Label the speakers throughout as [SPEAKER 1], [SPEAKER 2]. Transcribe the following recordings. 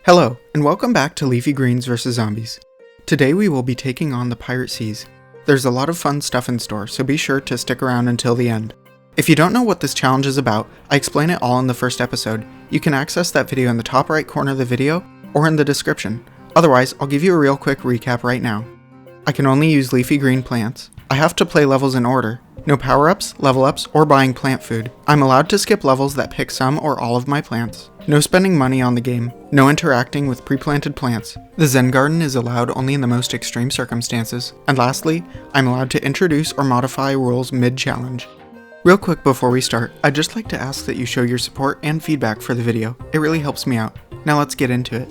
[SPEAKER 1] Hello, and welcome back to Leafy Greens vs. Zombies. Today we will be taking on the Pirate Seas. There's a lot of fun stuff in store, so be sure to stick around until the end. If you don't know what this challenge is about, I explain it all in the first episode. You can access that video in the top right corner of the video, or in the description. Otherwise, I'll give you a real quick recap right now. I can only use leafy green plants. I have to play levels in order. No power-ups, level-ups, or buying plant food. I'm allowed to skip levels that pick some or all of my plants. No spending money on the game. No interacting with pre-planted plants. The Zen Garden is allowed only in the most extreme circumstances. And lastly, I'm allowed to introduce or modify rules mid-challenge. Real quick before we start, I'd just like to ask that you show your support and feedback for the video. It really helps me out. Now let's get into it.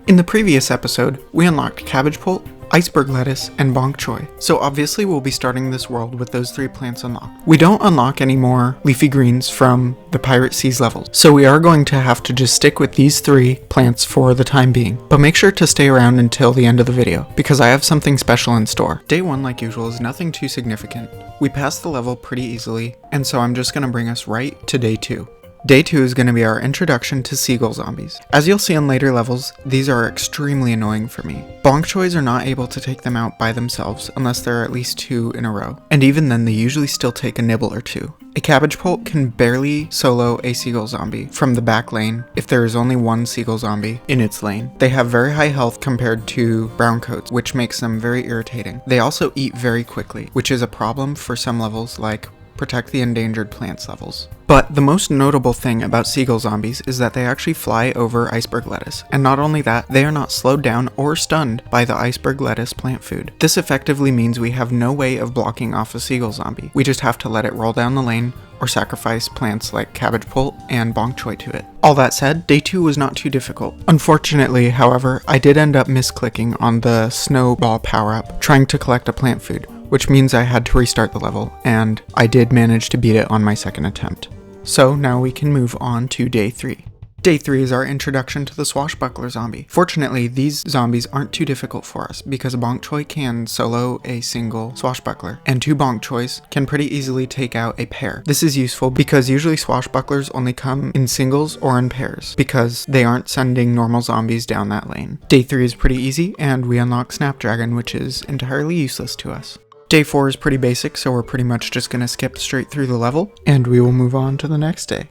[SPEAKER 1] In the previous episode, we unlocked cabbage pult, iceberg lettuce, and bok choy, so obviously we'll be starting this world with those three plants unlocked. We don't unlock any more leafy greens from the Pirate Seas levels, so we are going to have to just stick with these three plants for the time being. But make sure to stay around until the end of the video, because I have something special in store. Day 1, like usual, is nothing too significant. We passed the level pretty easily, and so I'm just going to bring us right to Day 2. Day 2 is going to be our introduction to seagull zombies. As you'll see in later levels, these are extremely annoying for me. Bok choys are not able to take them out by themselves unless there are at least 2 in a row, and even then they usually still take a nibble or 2. A cabbage pult can barely solo a seagull zombie from the back lane if there is only one seagull zombie in its lane. They have very high health compared to brown coats, which makes them very irritating. They also eat very quickly, which is a problem for some levels like Protect the Endangered Plants levels. But the most notable thing about seagull zombies is that they actually fly over iceberg lettuce, and not only that, they are not slowed down or stunned by the iceberg lettuce plant food. This effectively means we have no way of blocking off a seagull zombie. We just have to let it roll down the lane or sacrifice plants like cabbage pult and bok choy to it. All that said, Day 2 was not too difficult. Unfortunately, however, I did end up misclicking on the snowball power-up, trying to collect a plant food, which means I had to restart the level, and I did manage to beat it on my second attempt. So now we can move on to Day 3. Day 3 is our introduction to the Swashbuckler zombie. Fortunately, these zombies aren't too difficult for us because a bok choy can solo a single Swashbuckler, and 2 bok choys can pretty easily take out a pair. This is useful because usually Swashbucklers only come in singles or in pairs because they aren't sending normal zombies down that lane. Day 3 is pretty easy, and we unlock Snapdragon, which is entirely useless to us. Day 4 is pretty basic, so we're pretty much just going to skip straight through the level, and we will move on to the next day.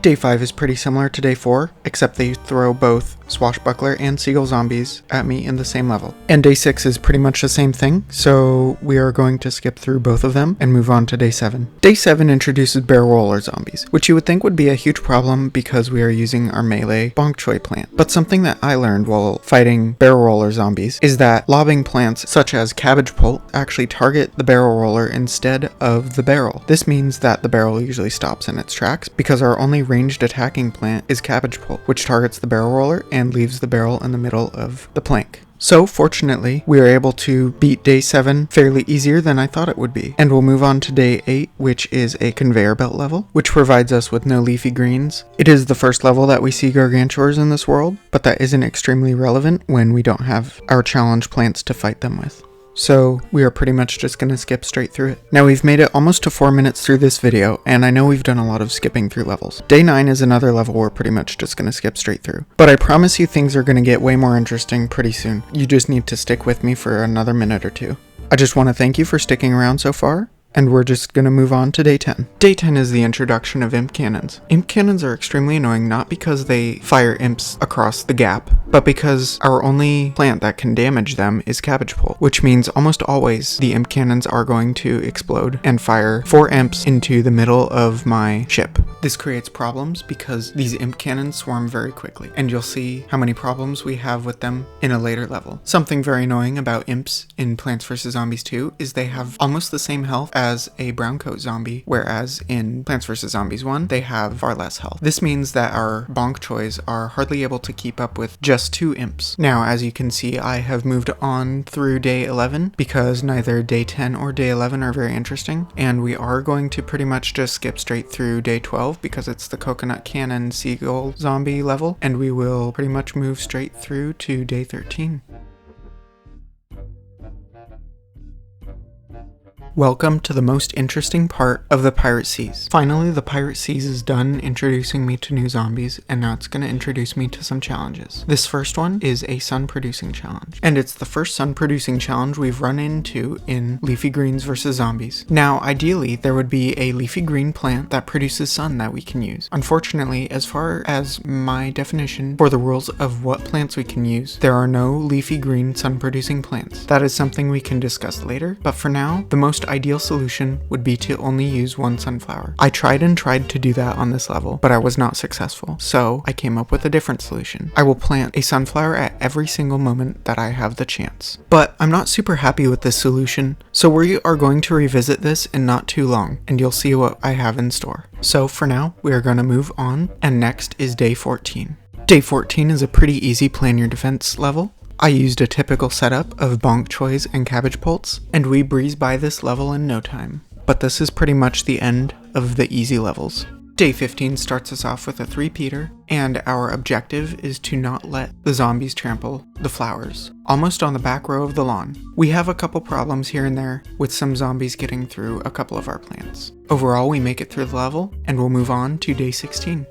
[SPEAKER 1] Day 5 is pretty similar to Day 4, except they throw both Swashbuckler and seagull zombies at me in the same level. And Day 6 is pretty much the same thing, so we are going to skip through both of them and move on to Day 7. Day 7 introduces barrel roller zombies, which you would think would be a huge problem because we are using our melee bok choy plant. But something that I learned while fighting barrel roller zombies is that lobbing plants such as cabbage pult actually target the barrel roller instead of the barrel. This means that the barrel usually stops in its tracks because our only ranged attacking plant is cabbage pult, which targets the barrel roller and leaves the barrel in the middle of the plank. So fortunately, we were able to beat Day 7 fairly easier than I thought it would be. And we'll move on to Day 8, which is a conveyor belt level, which provides us with no leafy greens. It is the first level that we see gargantuars in this world, but that isn't extremely relevant when we don't have our challenge plants to fight them with. So we are pretty much just going to skip straight through it. Now we've made it almost to 4 minutes through this video, and I know we've done a lot of skipping through levels. Day 9 is another level we're pretty much just going to skip straight through. But I promise you things are going to get way more interesting pretty soon. You just need to stick with me for another minute or two. I just want to thank you for sticking around so far, and we're just going to move on to Day 10. Day 10 is the introduction of imp cannons. Imp cannons are extremely annoying not because they fire imps across the gap, but because our only plant that can damage them is cabbage pult, which means almost always the imp cannons are going to explode and fire 4 imps into the middle of my ship. This creates problems because these imp cannons swarm very quickly, and you'll see how many problems we have with them in a later level. Something very annoying about imps in Plants vs. Zombies 2 is they have almost the same health as a brown coat zombie, whereas in Plants vs. Zombies 1, they have far less health. This means that our bok choys are hardly able to keep up with just 2 imps. Now, as you can see, I have moved on through Day 11 because neither Day 10 or Day 11 are very interesting, and we are going to pretty much just skip straight through Day 12 because it's the coconut cannon seagull zombie level, and we will pretty much move straight through to Day 13. Welcome to the most interesting part of the Pirate Seas. Finally, the Pirate Seas is done introducing me to new zombies, and now it's going to introduce me to some challenges. This first one is a sun producing challenge, and it's the first sun producing challenge we've run into in Leafy Greens vs. Zombies. Now, ideally, there would be a leafy green plant that produces sun that we can use. Unfortunately, as far as my definition for the rules of what plants we can use, there are no leafy green sun producing plants. That is something we can discuss later, but for now, the most ideal solution would be to only use one sunflower. I tried to do that on this level, but I was not successful, so I came up with a different solution. I will plant a sunflower at every single moment that I have the chance. But I'm not super happy with this solution, so we are going to revisit this in not too long, and you'll see what I have in store. So for now, we are going to move on, and next is day 14. Day 14 is a pretty easy plan your defense level. I used a typical setup of bonk choys and cabbage pults, and we breeze by this level in no time. But this is pretty much the end of the easy levels. Day 15 starts us off with a 3-peater, and our objective is to not let the zombies trample the flowers, almost on the back row of the lawn. We have a couple problems here and there, with some zombies getting through a couple of our plants. Overall, we make it through the level, and we'll move on to day 16.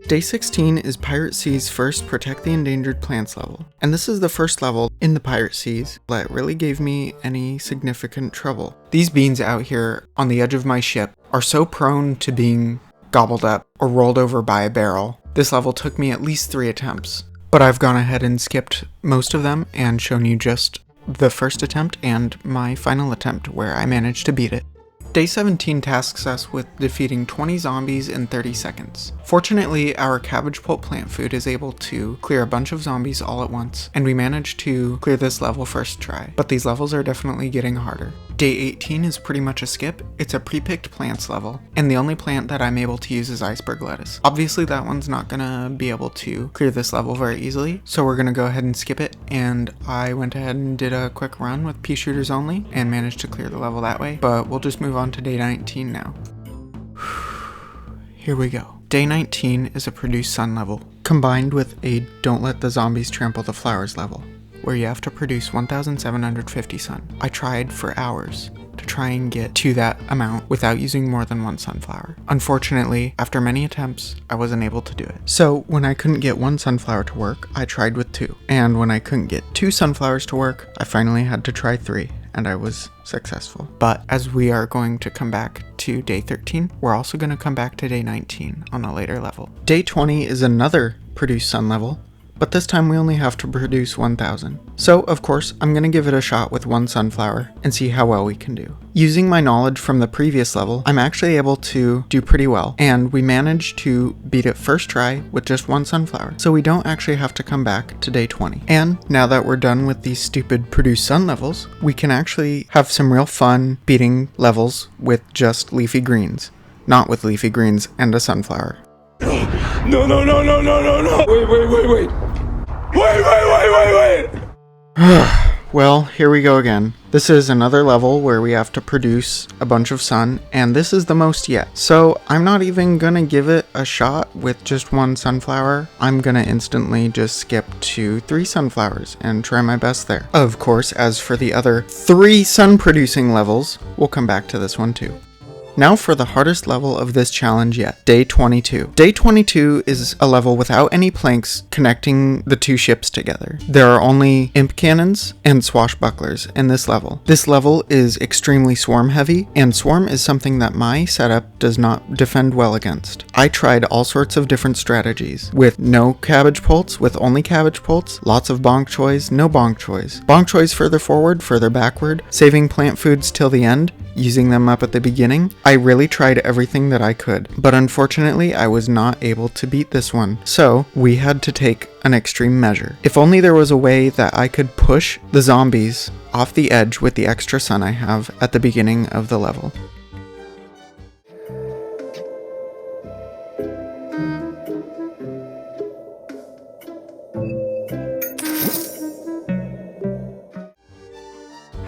[SPEAKER 1] Day 16 is Pirate Seas' first Protect the Endangered Plants level, and this is the first level in the Pirate Seas that really gave me any significant trouble. These beans out here on the edge of my ship are so prone to being gobbled up or rolled over by a barrel. This level took me at least 3 attempts, but I've gone ahead and skipped most of them and shown you just the first attempt and my final attempt where I managed to beat it. Day 17 tasks us with defeating 20 zombies in 30 seconds. Fortunately, our cabbage pulp plant food is able to clear a bunch of zombies all at once, and we managed to clear this level first try, but these levels are definitely getting harder. Day 18 is pretty much a skip. It's a pre-picked plants level, and the only plant that I'm able to use is iceberg lettuce. Obviously, that one's not gonna be able to clear this level very easily, so we're gonna go ahead and skip it, and I went ahead and did a quick run with pea shooters only, and managed to clear the level that way, but we'll just move on to day 19 now. Here we go. Day 19 is a produce sun level, combined with a don't let the zombies trample the flowers level, where you have to produce 1,750 sun. I tried for hours to try and get to that amount without using more than one sunflower. Unfortunately, after many attempts, I wasn't able to do it. So when I couldn't get one sunflower to work, I tried with 2. And when I couldn't get 2 sunflowers to work, I finally had to try 3. And I was successful. But as we are going to come back to day 13, we're also going to come back to day 19 on a later level. Day 20 is another produce sun level, but this time we only have to produce 1,000. So, of course, I'm going to give it a shot with 1 sunflower and see how well we can do. Using my knowledge from the previous level, I'm actually able to do pretty well, and we managed to beat it first try with just 1 sunflower, so we don't actually have to come back to day 20. And now that we're done with these stupid produce sun levels, we can actually have some real fun beating levels with just leafy greens, not with leafy greens and a sunflower.
[SPEAKER 2] No. Wait.
[SPEAKER 1] Well, here we go again. This is another level where we have to produce a bunch of sun, and this is the most yet. So I'm not even gonna give it a shot with just 1 sunflower. I'm gonna instantly just skip to 3 sunflowers and try my best there. Of course, as for the other 3 sun producing levels, we'll come back to this one too. Now for the hardest level of this challenge yet, day 22. Day 22 is a level without any planks connecting the 2 ships together. There are only imp cannons and swashbucklers in this level. This level is extremely swarm heavy, and swarm is something that my setup does not defend well against. I tried all sorts of different strategies, with no cabbage pults, with only cabbage pults, lots of bonk choys, no bonk choys. Bonk choys further forward, further backward, saving plant foods till the end, using them up at the beginning. I really tried everything that I could, but unfortunately I was not able to beat this one, so we had to take an extreme measure. If only there was a way that I could push the zombies off the edge with the extra sun I have at the beginning of the level.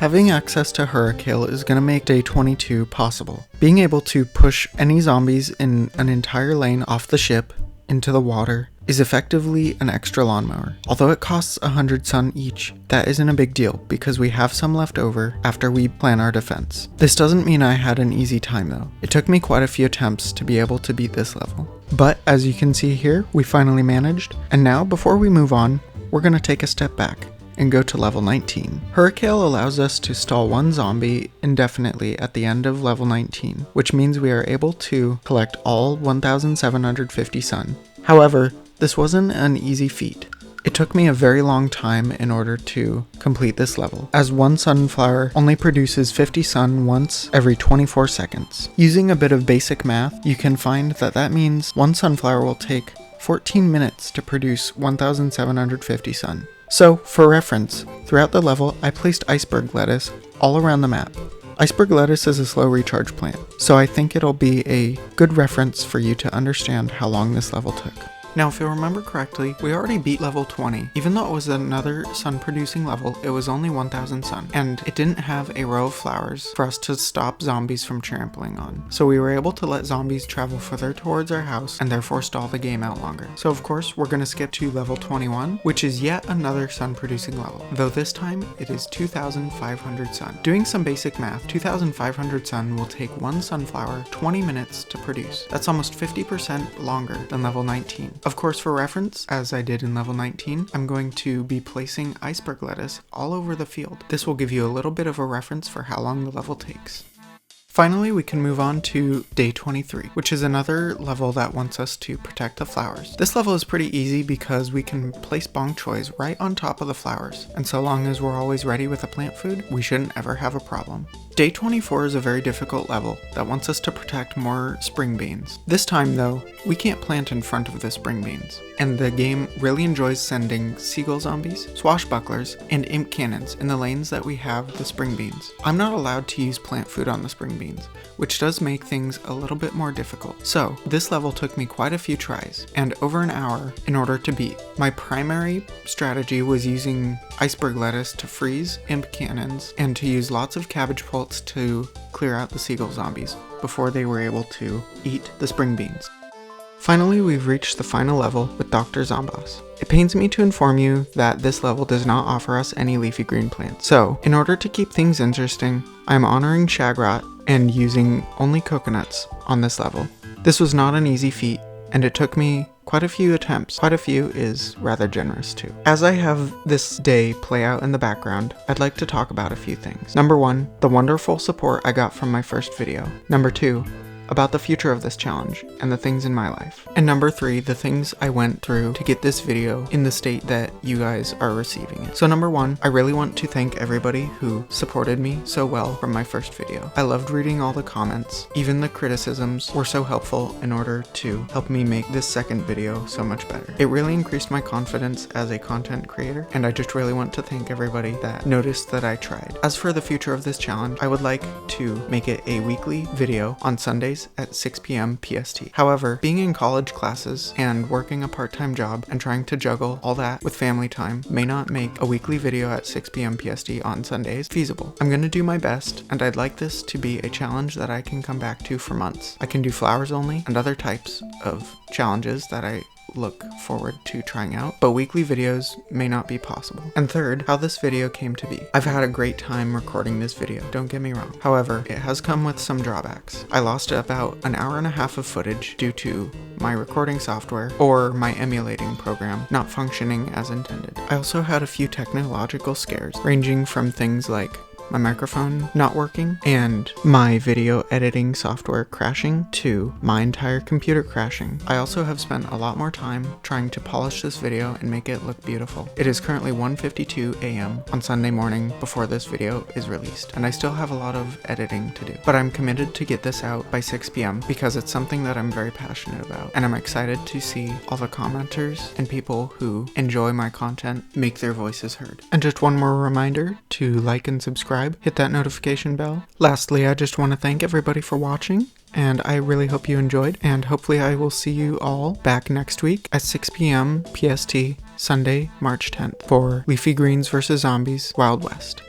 [SPEAKER 1] Having access to Hurricane is going to make day 22 possible. Being able to push any zombies in an entire lane off the ship into the water is effectively an extra lawnmower. Although it costs 100 sun each, that isn't a big deal because we have some left over after we plan our defense. This doesn't mean I had an easy time though. It took me quite a few attempts to be able to beat this level. But as you can see here, we finally managed. And now before we move on, we're going to take a step back and go to level 19. Hurricane allows us to stall one zombie indefinitely at the end of level 19, which means we are able to collect all 1,750 sun. However, this wasn't an easy feat. It took me a very long time in order to complete this level, as one sunflower only produces 50 sun once every 24 seconds. Using a bit of basic math, you can find that that means one sunflower will take 14 minutes to produce 1,750 sun. So, for reference, throughout the level, I placed iceberg lettuce all around the map. Iceberg lettuce is a slow recharge plant, so I think it'll be a good reference for you to understand how long this level took. Now, if you remember correctly, we already beat level 20. Even though it was another sun-producing level, it was only 1,000 sun, and it didn't have a row of flowers for us to stop zombies from trampling on. So we were able to let zombies travel further towards our house and therefore stall the game out longer. So of course, we're going to skip to level 21, which is yet another sun-producing level, though this time it is 2,500 sun. Doing some basic math, 2,500 sun will take one sunflower 20 minutes to produce. That's almost 50% longer than level 19. Of course, for reference, as I did in level 19, I'm going to be placing iceberg lettuce all over the field. This will give you a little bit of a reference for how long the level takes. Finally, we can move on to day 23, which is another level that wants us to protect the flowers. This level is pretty easy because we can place bong choys right on top of the flowers, and so long as we're always ready with a plant food, we shouldn't ever have a problem. Day 24 is a very difficult level that wants us to protect more spring beans. This time though, we can't plant in front of the spring beans, and the game really enjoys sending seagull zombies, swashbucklers, and imp cannons in the lanes that we have the spring beans. I'm not allowed to use plant food on the spring beans, which does make things a little bit more difficult. So this level took me quite a few tries and over an hour in order to beat. My primary strategy was using iceberg lettuce to freeze imp cannons and to use lots of cabbage pulp to clear out the seagull zombies before they were able to eat the spring beans. Finally, we've reached the final level with Dr. Zomboss. It pains me to inform you that this level does not offer us any leafy green plants. So, in order to keep things interesting, I'm honoring shagrot and using only coconuts on this level. This was not an easy feat, and it took me quite a few attempts. Quite a few is rather generous too. As I have this day play out in the background, I'd like to talk about a few things. Number 1, the wonderful support I got from my first video. Number 2, about the future of this challenge and the things in my life. And number 3, the things I went through to get this video in the state that you guys are receiving it. So number 1, I really want to thank everybody who supported me so well from my first video. I loved reading all the comments. Even the criticisms were so helpful in order to help me make this second video so much better. It really increased my confidence as a content creator, and I just really want to thank everybody that noticed that I tried. As for the future of this challenge, I would like to make it a weekly video on Sundays at 6 p.m. PST. However, being in college classes and working a part-time job and trying to juggle all that with family time may not make a weekly video at 6 p.m. PST on Sundays feasible. I'm gonna do my best, and I'd like this to be a challenge that I can come back to for months. I can do flowers only and other types of challenges that I look forward to trying out, but weekly videos may not be possible. And third, how this video came to be. I've had a great time recording this video, don't get me wrong. However, it has come with some drawbacks. I lost about an hour and a half of footage due to my recording software or my emulating program not functioning as intended. I also had a few technological scares, ranging from things like my microphone not working and my video editing software crashing to my entire computer crashing. I also have spent a lot more time trying to polish this video and make it look beautiful. It is currently 1:52 a.m. on Sunday morning before this video is released, and I still have a lot of editing to do. But I'm committed to get this out by 6 p.m. because it's something that I'm very passionate about, and I'm excited to see all the commenters and people who enjoy my content make their voices heard. And just one more reminder to like and subscribe. Hit that notification bell. Lastly, I just want to thank everybody for watching, and I really hope you enjoyed, and hopefully I will see you all back next week at 6 p.m. PST, Sunday, March 10th, for Leafy Greens vs. Zombies Wild West.